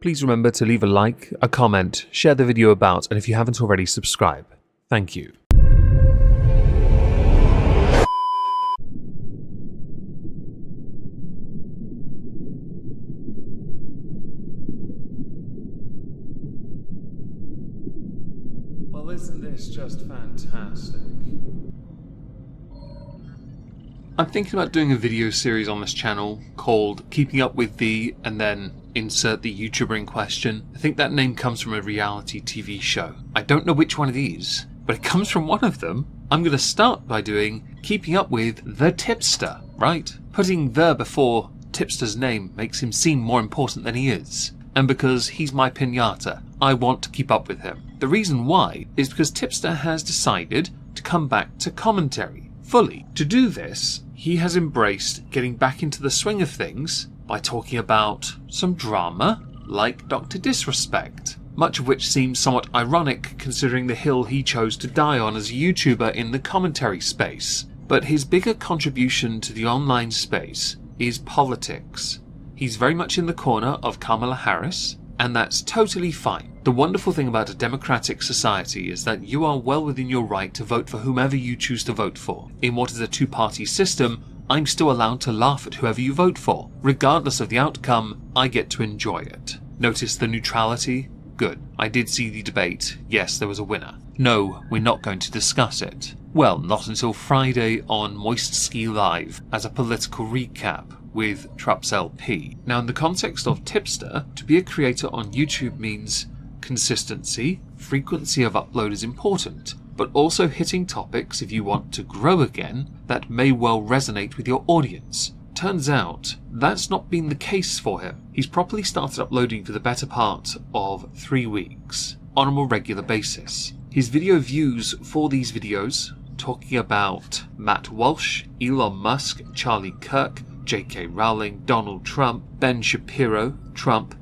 please remember to leave a like, a comment, share the video about, and if you haven't already, subscribe. Thank you. Well, isn't this just fantastic? I'm thinking about doing a video series on this channel called Keeping Up With The, and then insert the YouTuber in question. I think that name comes from a reality TV show. I don't know which one it is, but it comes from one of them. I'm going to start by doing Keeping Up With The Tipster, right? Putting the before Tipster's name makes him seem more important than he is. And because he's my piñata, I want to keep up with him. The reason why is because Tipster has decided to come back to commentary fully. To do this, he has embraced getting back into the swing of things by talking about some drama like Dr. Disrespect, much of which seems somewhat ironic considering the hill he chose to die on as a YouTuber in the commentary space. But his bigger contribution to the online space is politics. He's very much in the corner of Kamala Harris, and that's totally fine. The wonderful thing about a democratic society is that you are well within your right to vote for whomever you choose to vote for. In what is a two-party system, I'm still allowed to laugh at whoever you vote for. Regardless of the outcome, I get to enjoy it. Notice the neutrality? Good. I did see the debate. Yes, there was a winner. No, we're not going to discuss it. Well, not until Friday on Moistski Live as a political recap with TrupsLP. Now, in the context of Tipster, to be a creator on YouTube means consistency, frequency of upload is important, but also hitting topics, if you want to grow again, that may well resonate with your audience. Turns out, that's not been the case for him. He's properly started uploading for the better part of 3 weeks, on a more regular basis. His video views for these videos, talking about Matt Walsh, Elon Musk, Charlie Kirk, J.K. Rowling, Donald Trump, Ben Shapiro, Trump,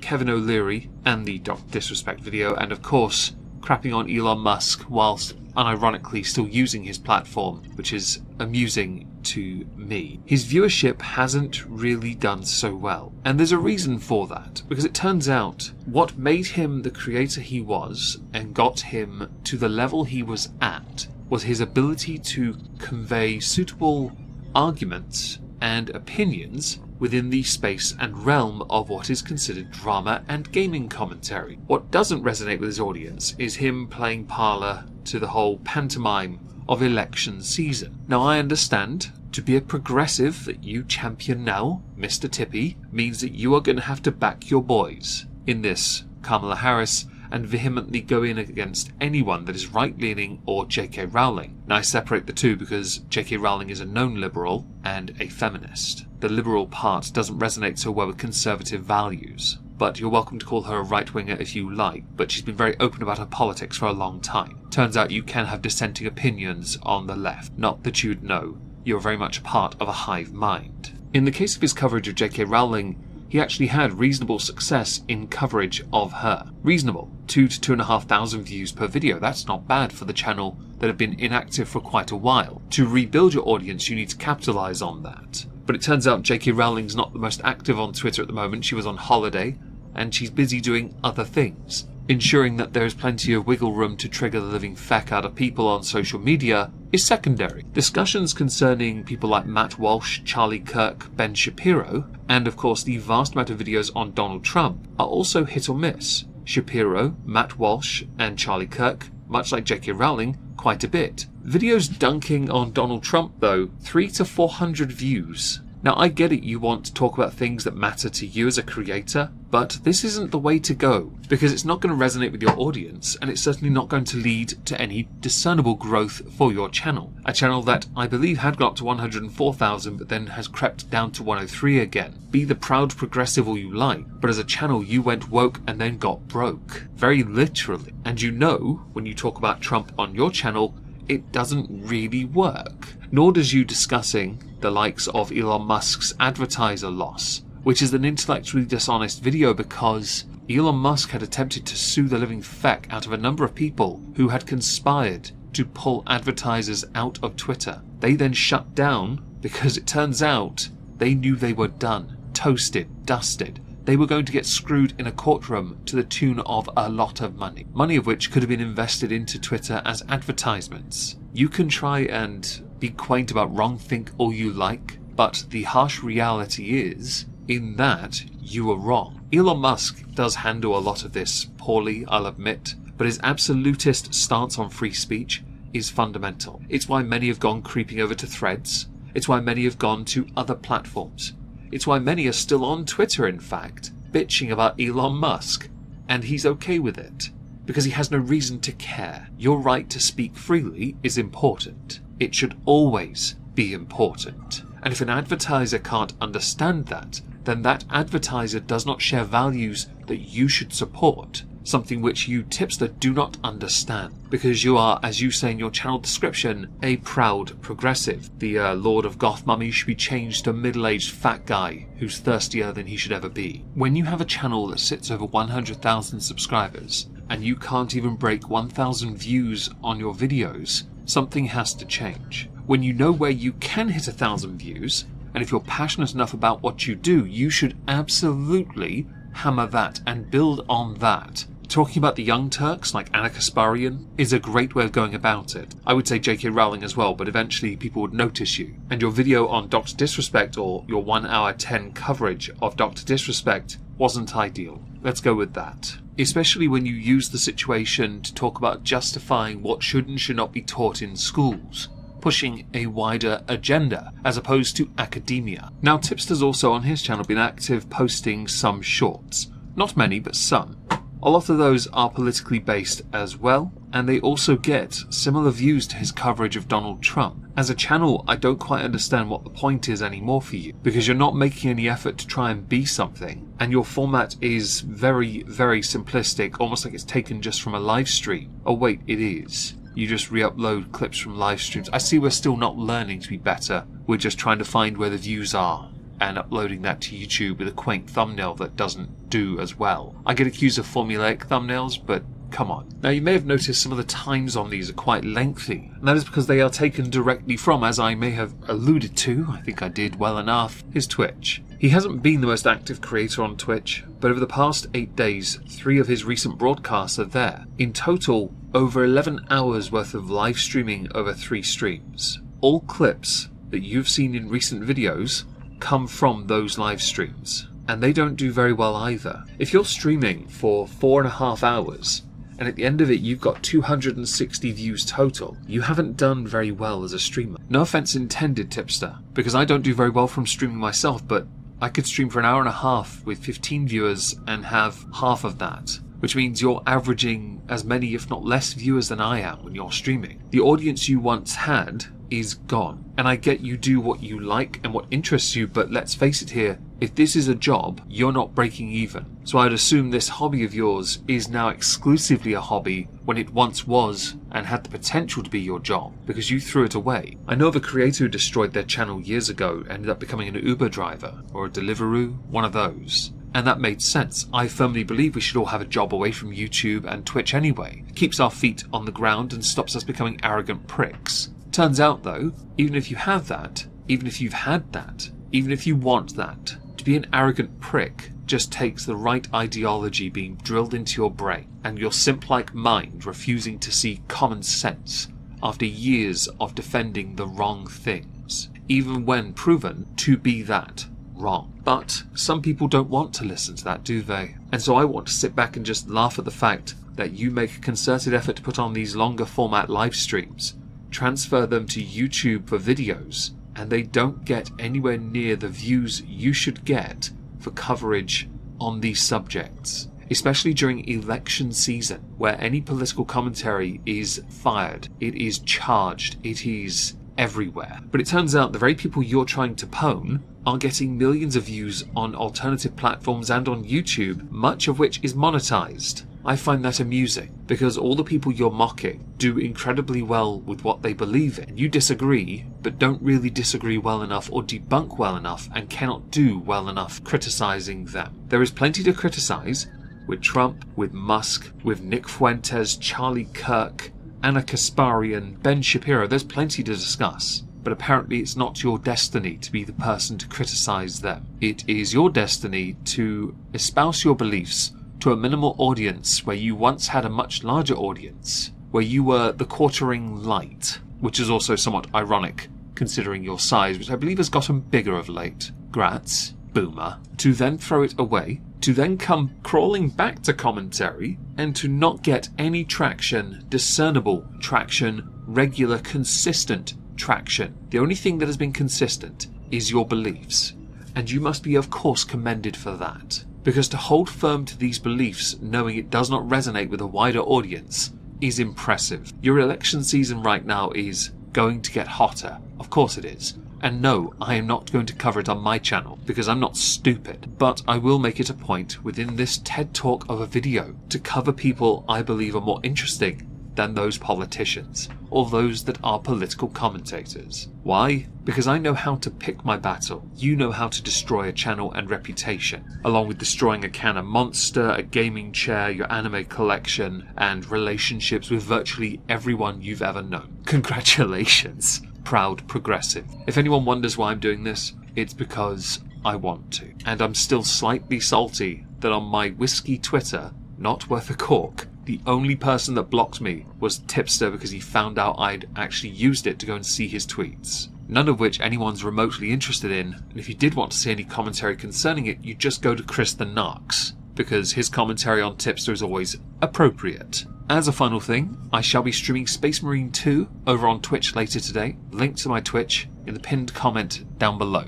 Kevin O'Leary, and the Dr. Disrespect video, and of course, crapping on Elon Musk whilst unironically still using his platform, which is amusing to me. His viewership hasn't really done so well, and there's a reason for that, because it turns out what made him the creator he was and got him to the level he was at was his ability to convey suitable arguments and opinions within the space and realm of what is considered drama and gaming commentary. What doesn't resonate with his audience is him playing parlour to the whole pantomime of election season. Now, I understand to be a progressive that you champion now, Mr. Tippy, means that you are going to have to back your boys in this Kamala Harris and vehemently go in against anyone that is right-leaning or J.K. Rowling. Now, I separate the two because J.K. Rowling is a known liberal and a feminist. The liberal part doesn't resonate so well with conservative values, but you're welcome to call her a right-winger if you like, but she's been very open about her politics for a long time. Turns out you can have dissenting opinions on the left, not that you'd know. You're very much part of a hive mind. In the case of his coverage of J.K. Rowling, he actually had reasonable success in coverage of her. Reasonable. 2,000 to 2,500 views per video. That's not bad for the channel that had been inactive for quite a while. To rebuild your audience, you need to capitalize on that. But it turns out J.K. Rowling's not the most active on Twitter at the moment. She was on holiday, and she's busy doing other things. Ensuring that there is plenty of wiggle room to trigger the living feck out of people on social media is secondary. Discussions concerning people like Matt Walsh, Charlie Kirk, Ben Shapiro, and of course the vast amount of videos on Donald Trump are also hit or miss. Shapiro, Matt Walsh, and Charlie Kirk, much like J.K. Rowling, quite a bit. Videos dunking on Donald Trump, though, 300 to 400 views. Now, I get it, you want to talk about things that matter to you as a creator, but this isn't the way to go, because it's not going to resonate with your audience, and it's certainly not going to lead to any discernible growth for your channel. A channel that I believe had got up to 104,000, but then has crept down to 103 again. Be the proud progressive all you like, but as a channel you went woke and then got broke. Very literally. And you know, when you talk about Trump on your channel, it doesn't really work. Nor does you discussing the likes of Elon Musk's advertiser loss, which is an intellectually dishonest video because Elon Musk had attempted to sue the living feck out of a number of people who had conspired to pull advertisers out of Twitter. They then shut down because it turns out they knew they were done, toasted, dusted. they were going to get screwed in a courtroom to the tune of a lot of money. Money of which could have been invested into Twitter as advertisements. You can try and be quaint about wrongthink all you like, but the harsh reality is, in that, you are wrong. Elon Musk does handle a lot of this poorly, I'll admit, but his absolutist stance on free speech is fundamental. It's why many have gone creeping over to Threads. It's why many have gone to other platforms. It's why many are still on Twitter, in fact, bitching about Elon Musk. And he's okay with it, because he has no reason to care. Your right to speak freely is important. It should always be important. And if an advertiser can't understand that, then that advertiser does not share values that you should support, something which you tipster do not understand, because you are, as you say in your channel description, a proud progressive. The Lord of Goth Mummy should be changed to a middle-aged fat guy who's thirstier than he should ever be. When you have a channel that sits over 100,000 subscribers, and you can't even break 1,000 views on your videos, something has to change. When you know where you can hit 1,000 views, and if you're passionate enough about what you do, you should absolutely hammer that and build on that. Talking about the Young Turks, like Anna Kasparian, is a great way of going about it. I would say J.K. Rowling as well, but eventually people would notice you. And your video on Dr. Disrespect, or your 1 hour 10 coverage of Dr. Disrespect, wasn't ideal. Let's go with that. Especially when you use the situation to talk about justifying what should and should not be taught in schools, pushing a wider agenda as opposed to academia. Now, Tipster's also on his channel been active posting some shorts. Not many, but some. A lot of those are politically based as well, and they also get similar views to his coverage of Donald Trump. As a channel, I don't quite understand what the point is anymore for you, because you're not making any effort to try and be something, and your format is very, very simplistic, almost like it's taken just from a live stream. Oh wait, it is. You just re-upload clips from live streams. I see we're still not learning to be better. We're just trying to find where the views are and uploading that to YouTube with a quaint thumbnail that doesn't do as well. I get accused of formulaic thumbnails, but come on. Now, you may have noticed some of the times on these are quite lengthy, and that is because they are taken directly from, as I may have alluded to, I think I did well enough, his Twitch. He hasn't been the most active creator on Twitch, but over the past 8 days, 3 of his recent broadcasts are there. In total, over 11 hours worth of live streaming over 3 streams. All clips that you've seen in recent videos come from those live streams, and they don't do very well either. If you're streaming for 4.5 hours, and at the end of it you've got 260 views total, you haven't done very well as a streamer. No offense intended, Tipster, because I don't do very well from streaming myself, but I could stream for an hour and a half with 15 viewers and have half of that, which means you're averaging as many if not less viewers than I am when you're streaming. The audience you once had is gone. And I get you do what you like and what interests you, but let's face it here, if this is a job, you're not breaking even. So I'd assume this hobby of yours is now exclusively a hobby when it once was and had the potential to be your job, because you threw it away. I know of a creator who destroyed their channel years ago, ended up becoming an Uber driver, or a Deliveroo, one of those. And that made sense. I firmly believe we should all have a job away from YouTube and Twitch anyway. It keeps our feet on the ground and stops us becoming arrogant pricks. Turns out though, even if you have that, even if you've had that, even if you want that, to be an arrogant prick just takes the right ideology being drilled into your brain and your simp-like mind refusing to see common sense after years of defending the wrong things, even when proven to be that wrong. But some people don't want to listen to that, do they? And so I want to sit back and just laugh at the fact that you make a concerted effort to put on these longer format live streams, transfer them to YouTube for videos, and they don't get anywhere near the views you should get for coverage on these subjects, especially during election season, where any political commentary is fired, it is charged, it is everywhere. But it turns out the very people you're trying to pwn are getting millions of views on alternative platforms and on YouTube, much of which is monetized. I find that amusing, because all the people you're mocking do incredibly well with what they believe in. You disagree, but don't really disagree well enough or debunk well enough and cannot do well enough criticizing them. There is plenty to criticize with Trump, with Musk, with Nick Fuentes, Charlie Kirk, Anna Kasparian, Ben Shapiro. There's plenty to discuss. but apparently it's not your destiny to be the person to criticize them. It is your destiny to espouse your beliefs to a minimal audience where you once had a much larger audience, where you were the quartering light, which is also somewhat ironic considering your size, which I believe has gotten bigger of late. Grats, boomer. To then throw it away, to then come crawling back to commentary, and to not get any traction, discernible traction, regular, consistent traction. The only thing that has been consistent is your beliefs, and you must be of course commended for that, because to hold firm to these beliefs knowing it does not resonate with a wider audience is impressive. Your election season right now is going to get hotter, of course it is, and no, I am not going to cover it on my channel because I'm not stupid, but I will make it a point within this TED Talk of a video to cover people I believe are more interesting than those politicians, or those that are political commentators. Why? Because I know how to pick my battle. You know how to destroy a channel and reputation, along with destroying a can of Monster, a gaming chair, your anime collection, and relationships with virtually everyone you've ever known. Congratulations, proud progressive. If anyone wonders why I'm doing this, it's because I want to. And I'm still slightly salty that on my whiskey Twitter, not worth a cork, the only person that blocked me was Tipster because he found out I'd actually used it to go and see his tweets. None of which anyone's remotely interested in, and if you did want to see any commentary concerning it, you just go to Chris the Narcs, because his commentary on Tipster is always appropriate. As a final thing, I shall be streaming Space Marine 2 over on Twitch later today. Link to my Twitch in the pinned comment down below.